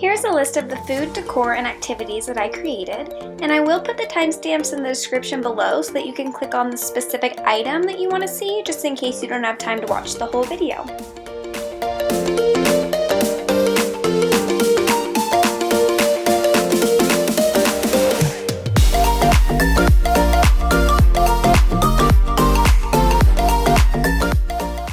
Here's a list of the food, decor, and activities that I created, and I will put the timestamps in the description below so that you can click on the specific item that you want to see, just in case you don't have time to watch the whole video.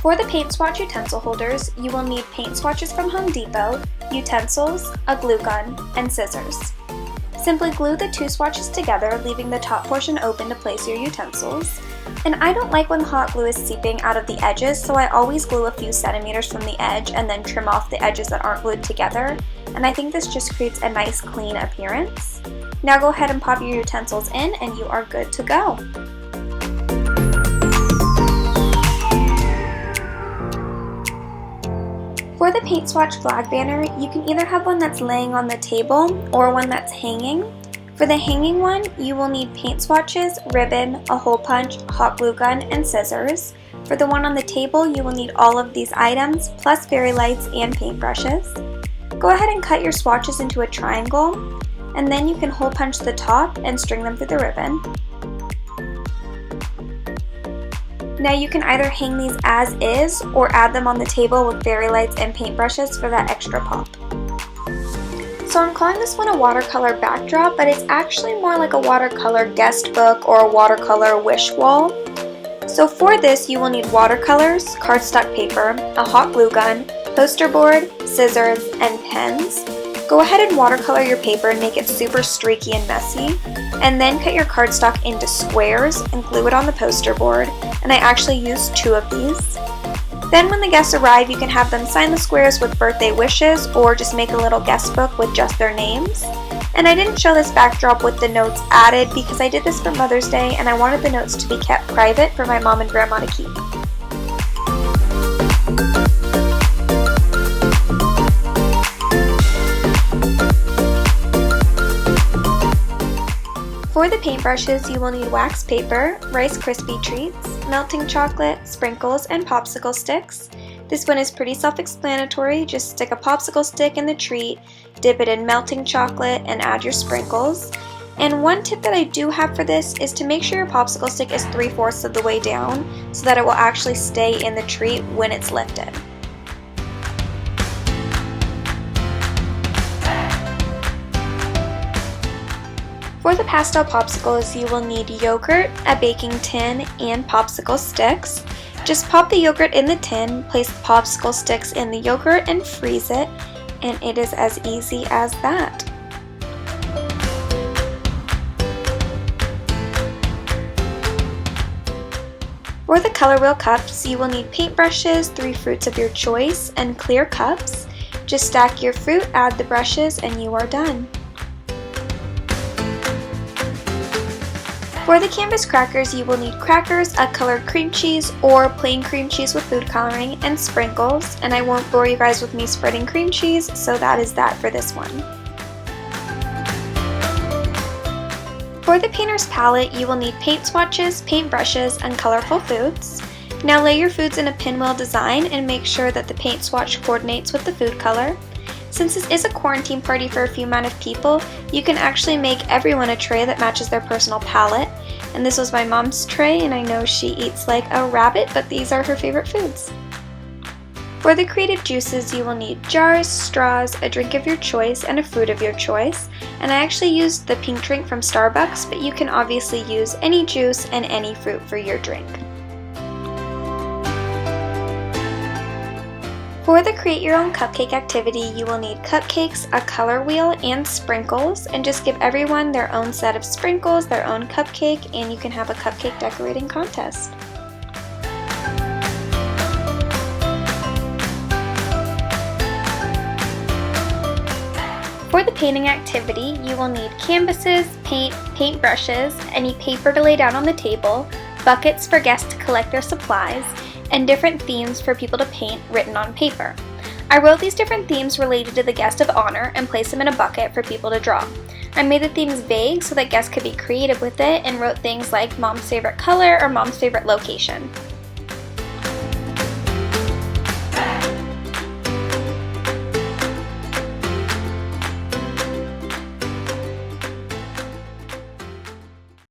For the paint swatch utensil holders, you will need paint swatches from Home Depot, utensils, a glue gun, and scissors. Simply glue the two swatches together, leaving the top portion open to place your utensils. And I don't like when the hot glue is seeping out of the edges, so I always glue a few centimeters from the edge and then trim off the edges that aren't glued together. And I think this just creates a nice clean appearance. Now go ahead and pop your utensils in and you are good to go. For the paint swatch flag banner, you can either have one that's laying on the table or one that's hanging. For the hanging one, you will need paint swatches, ribbon, a hole punch, hot glue gun, and scissors. For the one on the table, you will need all of these items, plus fairy lights and paintbrushes. Go ahead and cut your swatches into a triangle, and then you can hole punch the top and string them through the ribbon. Now you can either hang these as is or add them on the table with fairy lights and paintbrushes for that extra pop. So I'm calling this one a watercolor backdrop, but it's actually more like a watercolor guest book or a watercolor wish wall. So for this you will need watercolors, cardstock paper, a hot glue gun, poster board, scissors, and pens. Go ahead and watercolor your paper and make it super streaky and messy, and then cut your cardstock into squares and glue it on the poster board, and I actually used 2 of these. Then when the guests arrive, you can have them sign the squares with birthday wishes or just make a little guest book with just their names. And I didn't show this backdrop with the notes added because I did this for Mother's Day and I wanted the notes to be kept private for my mom and grandma to keep. For the paintbrushes, you will need wax paper, Rice Krispie treats, melting chocolate, sprinkles, and popsicle sticks. This one is pretty self-explanatory. Just stick a popsicle stick in the treat, dip it in melting chocolate, and add your sprinkles. And one tip that I do have for this is to make sure your popsicle stick is 3/4 of the way down so that it will actually stay in the treat when it's lifted. For the pastel popsicles, you will need yogurt, a baking tin, and popsicle sticks. Just pop the yogurt in the tin, place the popsicle sticks in the yogurt, and freeze it, and it is as easy as that. For the color wheel cups, you will need paintbrushes, 3 fruits of your choice, and clear cups. Just stack your fruit, add the brushes, and you are done. For the canvas crackers, you will need crackers, a colored cream cheese, or plain cream cheese with food coloring, and sprinkles. And I won't bore you guys with me spreading cream cheese, so that is that for this one. For the painter's palette, you will need paint swatches, paint brushes, and colorful foods. Now lay your foods in a pinwheel design and make sure that the paint swatch coordinates with the food color. Since this is a quarantine party for a few amount of people, you can actually make everyone a tray that matches their personal palette. And this was my mom's tray, and I know she eats like a rabbit, but these are her favorite foods. For the creative juices, you will need jars, straws, a drink of your choice, and a fruit of your choice. And I actually used the pink drink from Starbucks, but you can obviously use any juice and any fruit for your drink. For the create your own cupcake activity, you will need cupcakes, a color wheel, and sprinkles, and just give everyone their own set of sprinkles, their own cupcake, and you can have a cupcake decorating contest. For the painting activity, you will need canvases, paint, paintbrushes, any paper to lay down on the table, buckets for guests to collect their supplies, and different themes for people to paint written on paper. I wrote these different themes related to the guest of honor and placed them in a bucket for people to draw. I made the themes vague so that guests could be creative with it and wrote things like mom's favorite color or mom's favorite location.